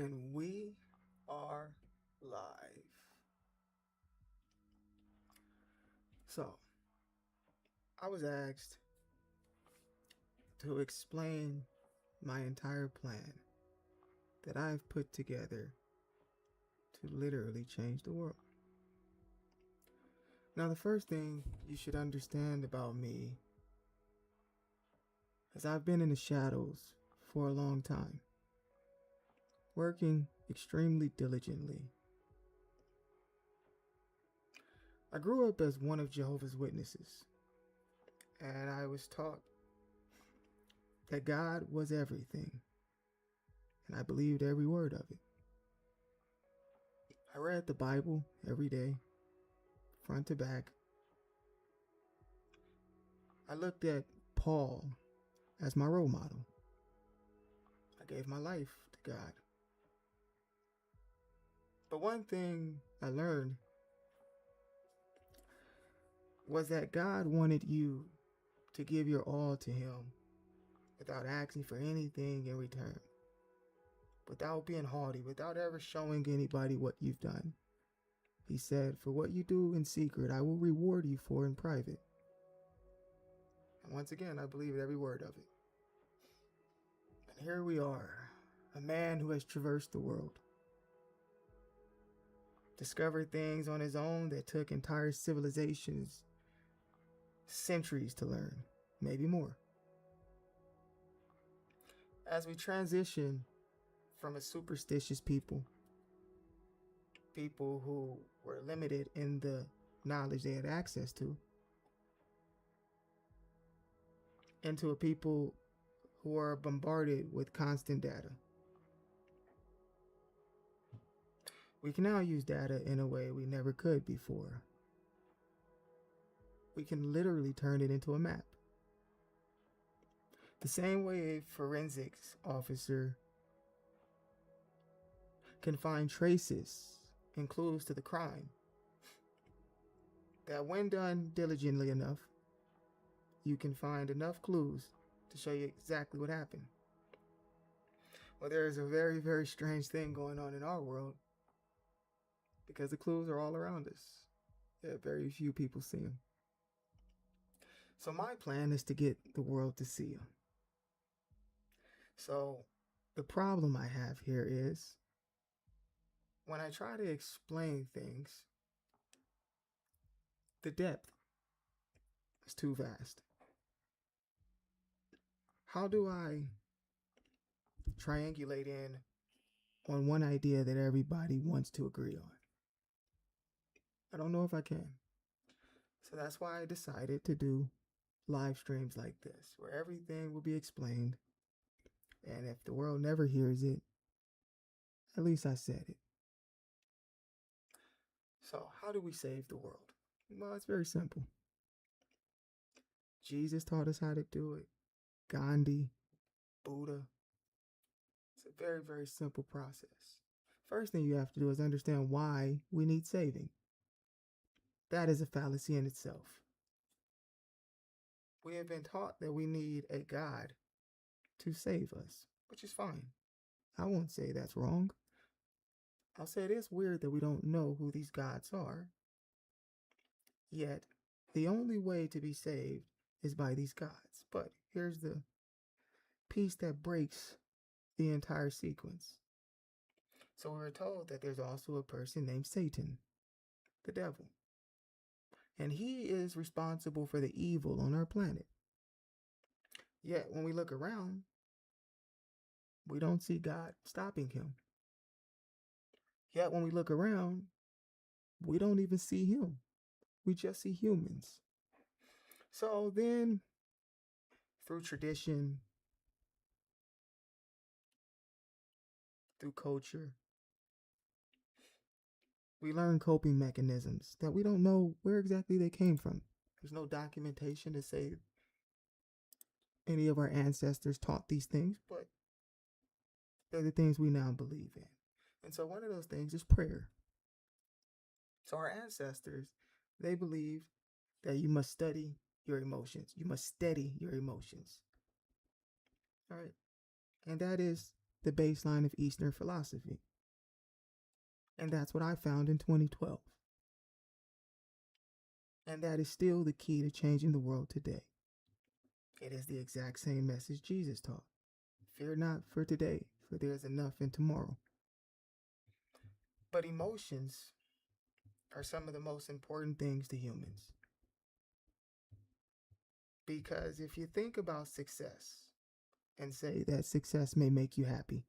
And we are live. So, I was asked to explain my entire plan that I've put together to literally change the world. Now, the first thing you should understand about me is I've been in the shadows for a long time, working extremely diligently. I grew up as one of Jehovah's Witnesses, and I was taught that God was everything, and I believed every word of it. I read the Bible every day, front to back. I looked at Paul as my role model. I gave my life to God. But one thing I learned was that God wanted you to give your all to Him without asking for anything in return, without being haughty, without ever showing anybody what you've done. He said, "For what you do in secret, I will reward you for in private." And once again, I believe every word of it. And here we are, a man who has traversed the world, discovered things on his own that took entire civilizations centuries to learn, maybe more. As we transition from a superstitious people who were limited in the knowledge they had access to, into a people who are bombarded with constant data. We can now use data in a way we never could before. We can literally turn it into a map. The same way a forensics officer can find traces and clues to the crime, that when done diligently enough, you can find enough clues to show you exactly what happened. Well, there is a very, very strange thing going on in our world because the clues are all around us. Yet very few people see them. So my plan is to get the world to see them. So the problem I have here is when I try to explain things, the depth is too vast. How do I triangulate in on one idea that everybody wants to agree on? I don't know if I can. So that's why I decided to do live streams like this, where everything will be explained. And if the world never hears it, at least I said it. So how do we save the world? Well, it's very simple. Jesus taught us how to do it. Gandhi, Buddha. It's a very, very simple process. First thing you have to do is understand why we need saving. That is a fallacy in itself. We have been taught that we need a God to save us, which is fine. I won't say that's wrong. I'll say it is weird that we don't know who these gods are. Yet, the only way to be saved is by these gods. But here's the piece that breaks the entire sequence. So we were told that there's also a person named Satan, the devil. And he is responsible for the evil on our planet. Yet, when we look around, we don't see God stopping him. Yet, when we look around, we don't even see him. We just see humans. So then, through tradition, through culture, we learn coping mechanisms that we don't know where exactly they came from. There's no documentation to say any of our ancestors taught these things, but they're the things we now believe in. And so one of those things is prayer. So our ancestors, they believed that you must study your emotions. You must steady your emotions. All right. And that is the baseline of Eastern philosophy. And that's what I found in 2012. And that is still the key to changing the world today. It is the exact same message Jesus taught. Fear not for today, for there is enough in tomorrow. But emotions are some of the most important things to humans. Because if you think about success and say that success may make you happy,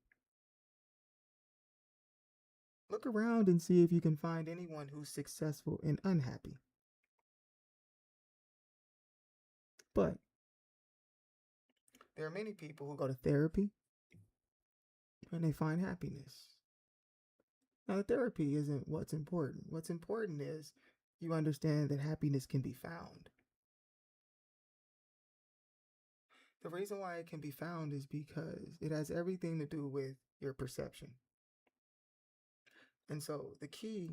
look around and see if you can find anyone who's successful and unhappy. But there are many people who go to therapy and they find happiness. Now, the therapy isn't what's important. What's important is you understand that happiness can be found. The reason why it can be found is because it has everything to do with your perception. And so the key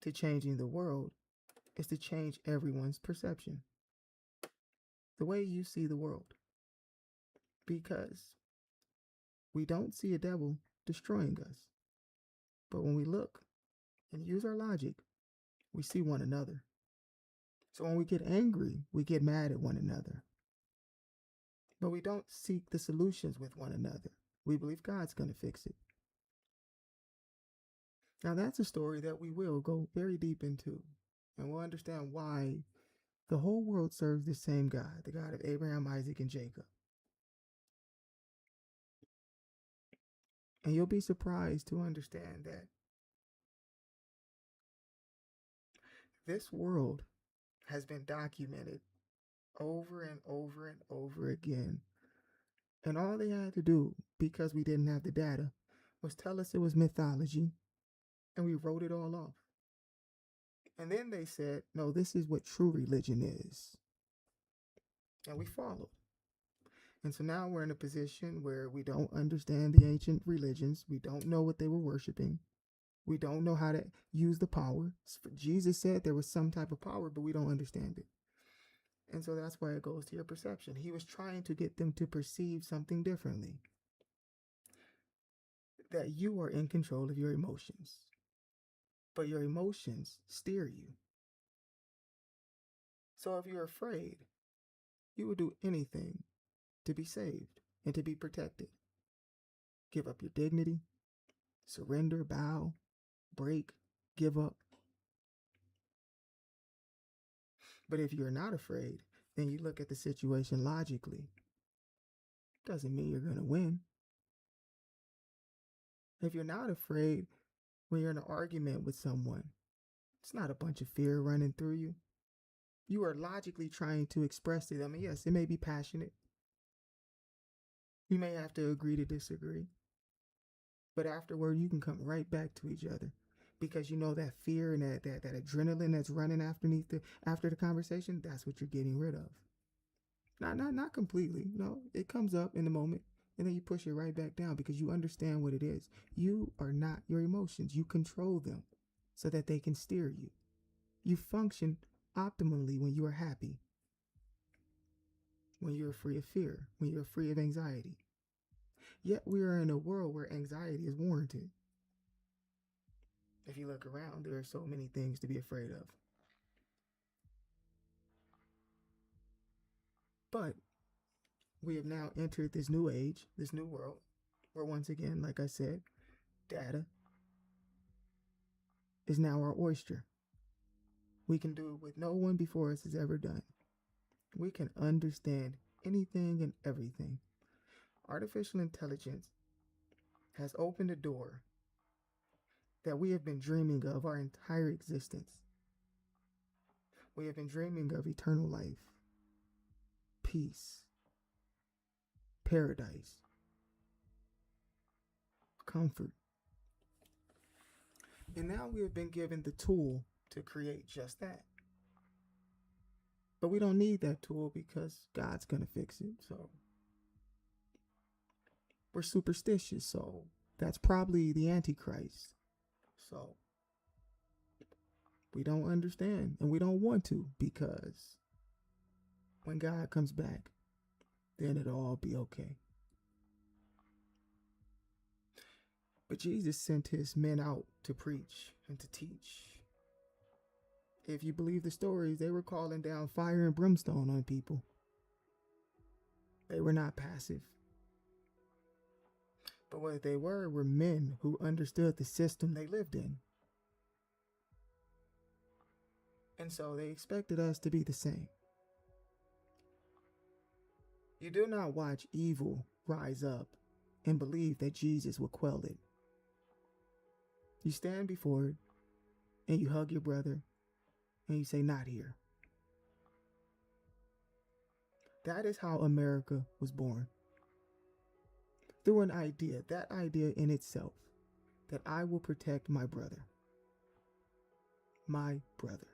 to changing the world is to change everyone's perception, the way you see the world. Because we don't see a devil destroying us. But when we look and use our logic, we see one another. So when we get angry, we get mad at one another. But we don't seek the solutions with one another. We believe God's going to fix it. Now that's a story that we will go very deep into. And we'll understand why the whole world serves the same God, the God of Abraham, Isaac, and Jacob. And you'll be surprised to understand that this world has been documented over and over and over again. And all they had to do, because we didn't have the data, was tell us it was mythology, and we wrote it all off. And then they said, no, this is what true religion is. And we followed. And so now we're in a position where we don't understand the ancient religions. We don't know what they were worshiping. We don't know how to use the power. Jesus said there was some type of power, but we don't understand it. And so that's why it goes to your perception. He was trying to get them to perceive something differently. That you are in control of your emotions. But your emotions steer you. So if you're afraid, you would do anything to be saved and to be protected. Give up your dignity, surrender, bow, break, give up. But if you're not afraid, then you look at the situation logically. Doesn't mean you're going to win. If you're not afraid when you're in an argument with someone, it's not a bunch of fear running through you. You are logically trying to express to them, and yes, it may be passionate. You may have to agree to disagree. But afterward, you can come right back to each other. Because you know that fear and that adrenaline that's running after the conversation, that's what you're getting rid of. Not completely. No, it comes up in the moment, and then you push it right back down because you understand what it is. You are not your emotions. You control them so that they can steer you. You function optimally when you are happy, when you're free of fear, when you're free of anxiety. Yet we are in a world where anxiety is warranted. If you look around, there are so many things to be afraid of. But we have now entered this new age, this new world, where once again, like I said, data is now our oyster. We can do what no one before us has ever done. We can understand anything and everything. Artificial intelligence has opened a door that we have been dreaming of our entire existence. We have been dreaming of eternal life, peace, paradise, comfort. And now we have been given the tool to create just that. But we don't need that tool because God's going to fix it. So we're superstitious. So that's probably the Antichrist. So we don't understand and we don't want to, because when God comes back, then it'll all be okay. But Jesus sent his men out to preach and to teach. If you believe the stories, they were calling down fire and brimstone on people. They were not passive. But what they were men who understood the system they lived in. And so they expected us to be the same. You do not watch evil rise up and believe that Jesus will quell it. You stand before it and you hug your brother and you say, "Not here." That is how America was born. Through an idea, that idea in itself, that I will protect my brother. My brother.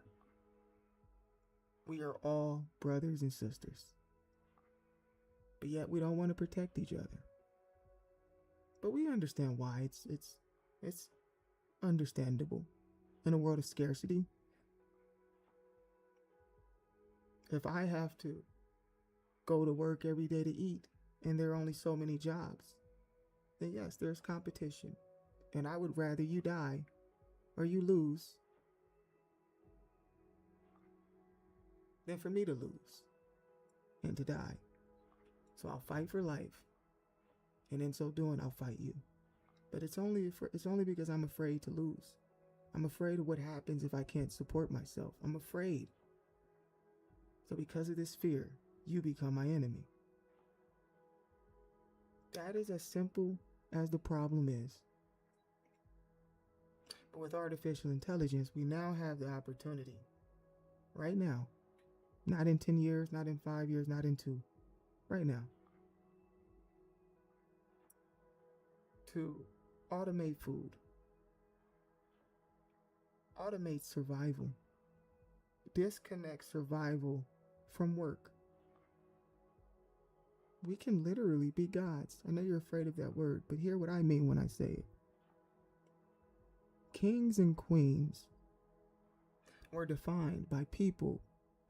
We are all brothers and sisters. But yet we don't want to protect each other. But we understand why. It's understandable in a world of scarcity. If I have to go to work every day to eat and there are only so many jobs, then yes, there's competition. And I would rather you die or you lose than for me to lose and to die. So I'll fight for life, and in so doing, I'll fight you. But it's only because I'm afraid to lose. I'm afraid of what happens if I can't support myself. I'm afraid. So because of this fear, you become my enemy. That is as simple as the problem is. But with artificial intelligence, we now have the opportunity, right now, not in 10 years, not in 5 years, not in 2, right now, to automate food, automate survival, disconnect survival from work. We can literally be gods. I know you're afraid of that word, but hear what I mean when I say it. Kings and queens were defined by people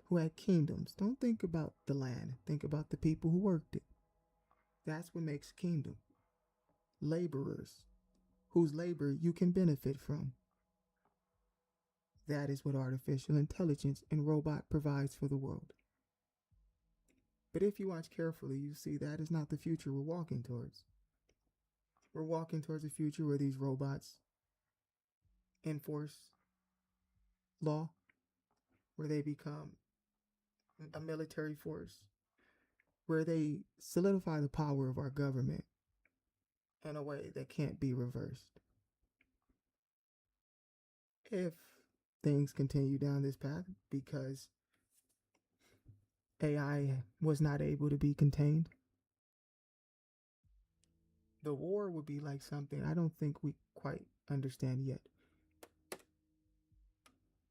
who had kingdoms. Don't think about the land. Think about the people who worked it. That's what makes a kingdom. Laborers, whose labor you can benefit from. That is what artificial intelligence and robot provides for the world. But if you watch carefully, you see that is not the future we're walking towards. We're walking towards a future where these robots enforce law, where they become a military force, where they solidify the power of our government in a way that can't be reversed. If things continue down this path, because AI was not able to be contained, the war would be like something I don't think we quite understand yet.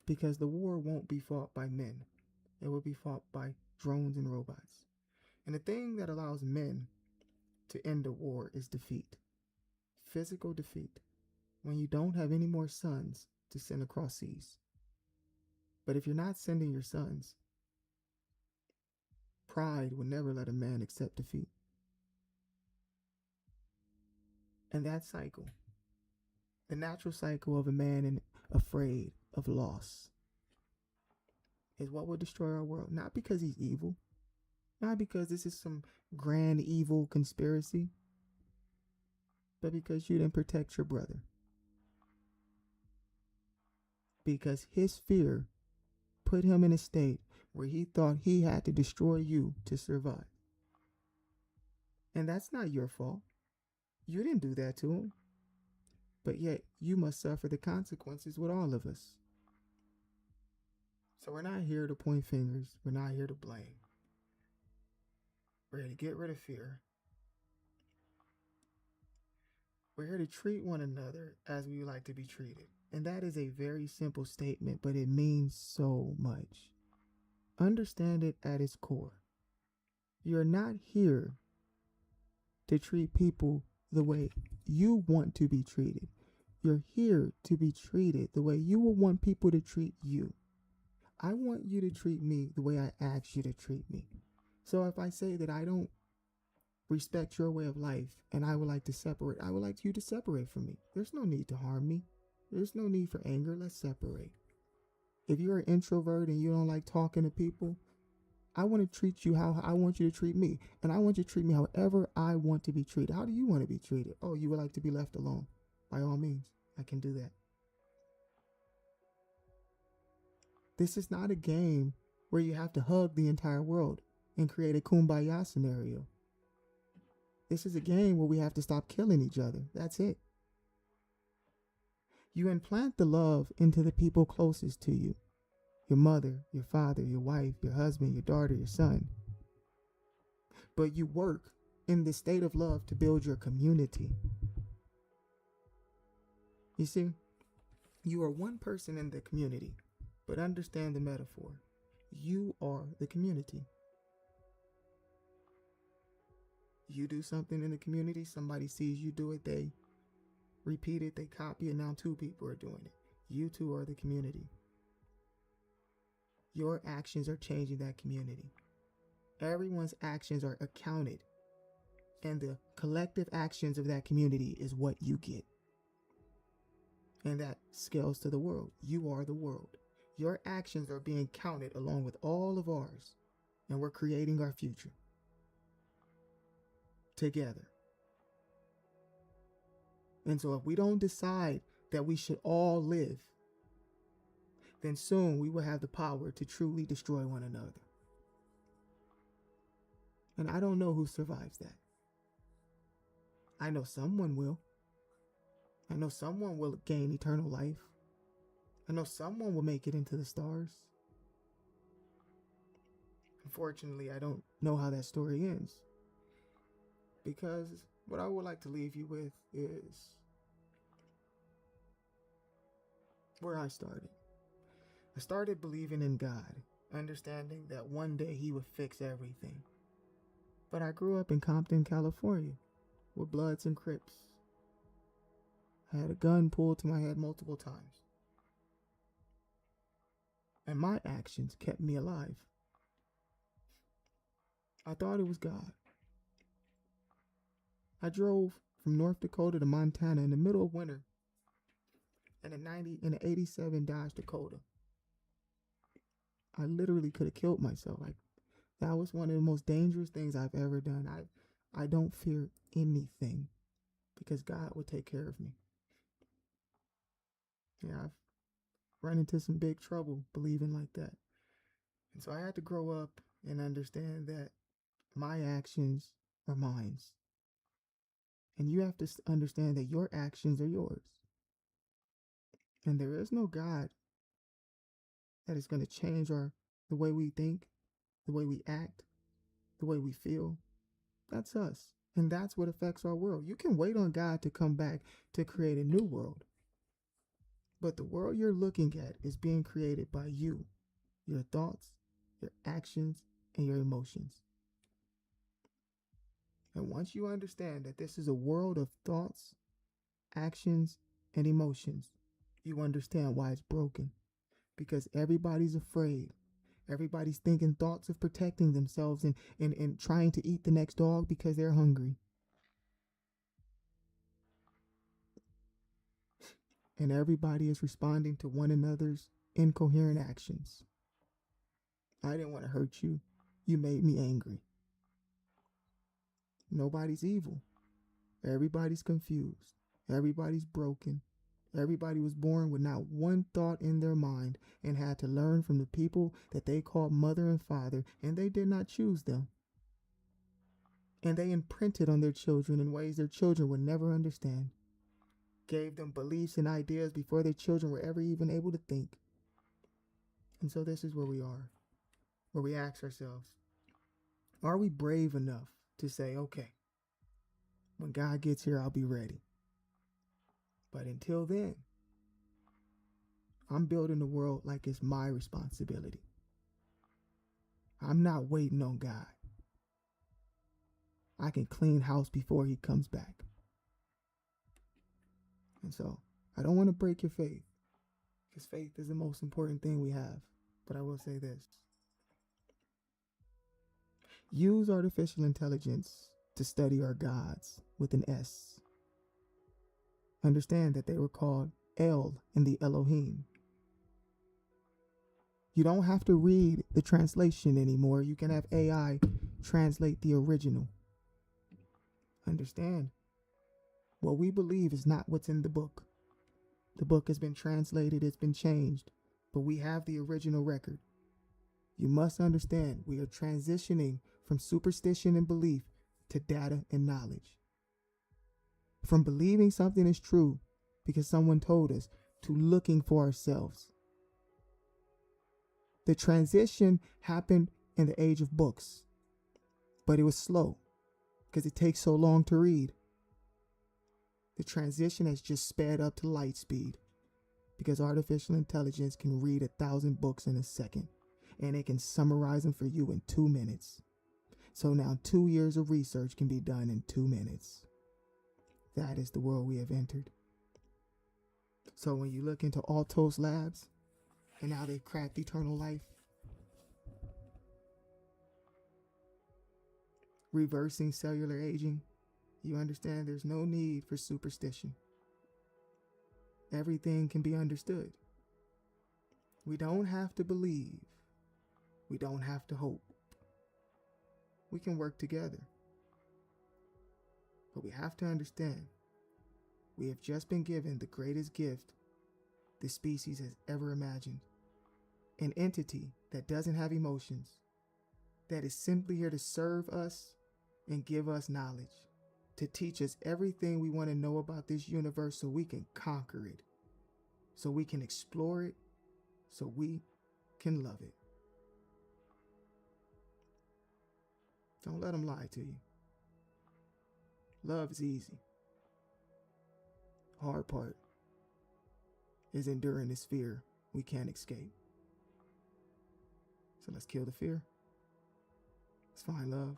Because the war won't be fought by men. It will be fought by drones and robots. And the thing that allows men to end a war is defeat. Physical defeat. When you don't have any more sons to send across seas. But if you're not sending your sons, pride will never let a man accept defeat. And that cycle, the natural cycle of a man afraid of loss, is what will destroy our world. Not because he's evil, not because this is some grand evil conspiracy, but because you didn't protect your brother. Because his fear put him in a state where he thought he had to destroy you to survive. And that's not your fault. You didn't do that to him. But yet you must suffer the consequences with all of us. So we're not here to point fingers. We're not here to blame. We're here to get rid of fear. We're here to treat one another as we would like to be treated. And that is a very simple statement, but it means so much. Understand it at its core. You're not here to treat people the way you want to be treated. You're here to be treated the way you will want people to treat you. I want you to treat me the way I ask you to treat me. So if I say that I don't respect your way of life, and I would like you to separate from me. There's no need to harm me. There's no need for anger. Let's separate. If you're an introvert and you don't like talking to people, I want to treat you how I want you to treat me. And I want you to treat me however I want to be treated. How do you want to be treated? Oh, you would like to be left alone. By all means, I can do that. This is not a game where you have to hug the entire world and create a kumbaya scenario. This is a game where we have to stop killing each other. That's it. You implant the love into the people closest to you. Your mother, your father, your wife, your husband, your daughter, your son. But you work in the state of love to build your community. You see, you are one person in the community, but understand the metaphor. You are the community. You do something in the community, somebody sees you do it, they repeat it, they copy it, now 2 people are doing it. You two are the community. Your actions are changing that community. Everyone's actions are accounted, and the collective actions of that community is what you get. And that scales to the world. You are the world. Your actions are being counted along with all of ours, and we're creating our future together. And so if we don't decide that we should all live, then soon we will have the power to truly destroy one another. And I don't know who survives that. I know someone will. I know someone will gain eternal life. I know someone will make it into the stars. Unfortunately, I don't know how that story ends. Because what I would like to leave you with is where I started. I started believing in God, understanding that one day He would fix everything. But I grew up in Compton, California, with Bloods and Crips. I had a gun pulled to my head multiple times. And my actions kept me alive. I thought it was God. I drove from North Dakota to Montana in the middle of winter in an 87 Dodge Dakota. I literally could have killed myself. That was one of the most dangerous things I've ever done. I don't fear anything because God will take care of me. Yeah, I've run into some big trouble believing like that. And so I had to grow up and understand that my actions are mine. And you have to understand that your actions are yours. And there is no God that is going to change the way we think, the way we act, the way we feel. That's us. And that's what affects our world. You can wait on God to come back to create a new world. But the world you're looking at is being created by you, your thoughts, your actions, and your emotions. And once you understand that this is a world of thoughts, actions, and emotions, you understand why it's broken. Because everybody's afraid. Everybody's thinking thoughts of protecting themselves and trying to eat the next dog because they're hungry. And everybody is responding to one another's incoherent actions. I didn't want to hurt you. You made me angry. Nobody's evil. Everybody's confused. Everybody's broken. Everybody was born with not one thought in their mind and had to learn from the people that they called mother and father, and they did not choose them. And they imprinted on their children in ways their children would never understand. Gave them beliefs and ideas before their children were ever even able to think. And so this is where we are, where we ask ourselves, are we brave enough to say, okay, when God gets here, I'll be ready. But until then, I'm building the world like it's my responsibility. I'm not waiting on God. I can clean house before He comes back. And so I don't want to break your faith, because faith is the most important thing we have. But I will say this. Use artificial intelligence to study our gods with an S. Understand that they were called El in the Elohim. You don't have to read the translation anymore. You can have AI translate the original. Understand, what we believe is not what's in the book. The book has been translated, it's been changed, but we have the original record. You must understand, we are transitioning from superstition and belief to data and knowledge. From believing something is true because someone told us to looking for ourselves. The transition happened in the age of books, but it was slow because it takes so long to read. The transition has just sped up to light speed because artificial intelligence can read 1,000 books in a second and it can summarize them for you in 2 minutes. So now 2 years of research can be done in 2 minutes. That is the world we have entered. So when you look into Altos Labs and how they've cracked eternal life, reversing cellular aging, you understand there's no need for superstition. Everything can be understood. We don't have to believe. We don't have to hope. We can work together. But we have to understand, we have just been given the greatest gift the species has ever imagined. An entity that doesn't have emotions, that is simply here to serve us and give us knowledge, to teach us everything we want to know about this universe so we can conquer it, so we can explore it, so we can love it. Don't let them lie to you. Love is easy. Hard part is enduring this fear we can't escape. So let's kill the fear. Let's find love.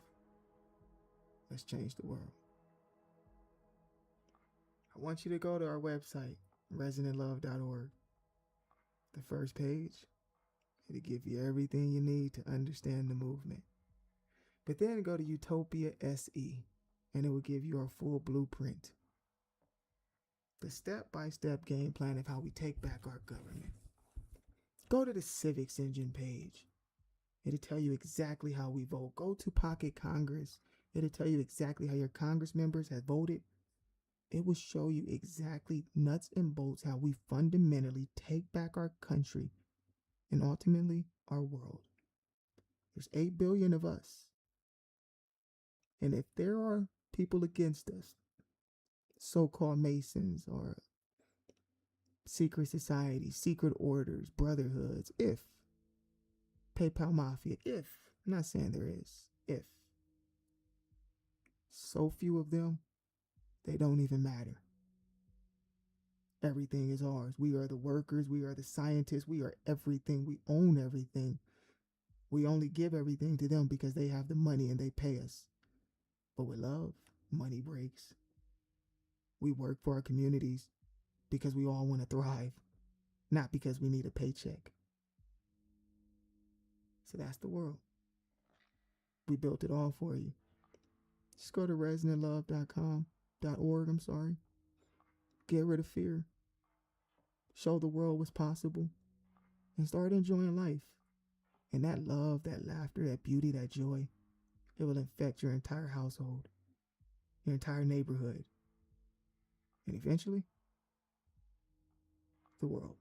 Let's change the world. I want you to go to our website, resonantlove.org. The first page, it'll give you everything you need to understand the movement. But then go to Utopia SE, and it will give you our full blueprint. The step-by-step game plan of how we take back our government. Go to the Civics Engine page. It'll tell you exactly how we vote. Go to Pocket Congress. It'll tell you exactly how your Congress members have voted. It will show you exactly nuts and bolts how we fundamentally take back our country and ultimately our world. There's 8 billion of us. And if there are people against us, so-called Masons or secret societies, secret orders, brotherhoods, if PayPal Mafia, if, I'm not saying there is, if so few of them, they don't even matter. Everything is ours. We are the workers. We are the scientists. We are everything. We own everything. We only give everything to them because they have the money and they pay us. But with love, money breaks. We work for our communities because we all want to thrive, not because we need a paycheck. So that's the world. We built it all for you. Just go to resonantlove.org. Get rid of fear. Show the world what's possible and start enjoying life. And that love, that laughter, that beauty, that joy, it will infect your entire household, your entire neighborhood, and eventually, the world.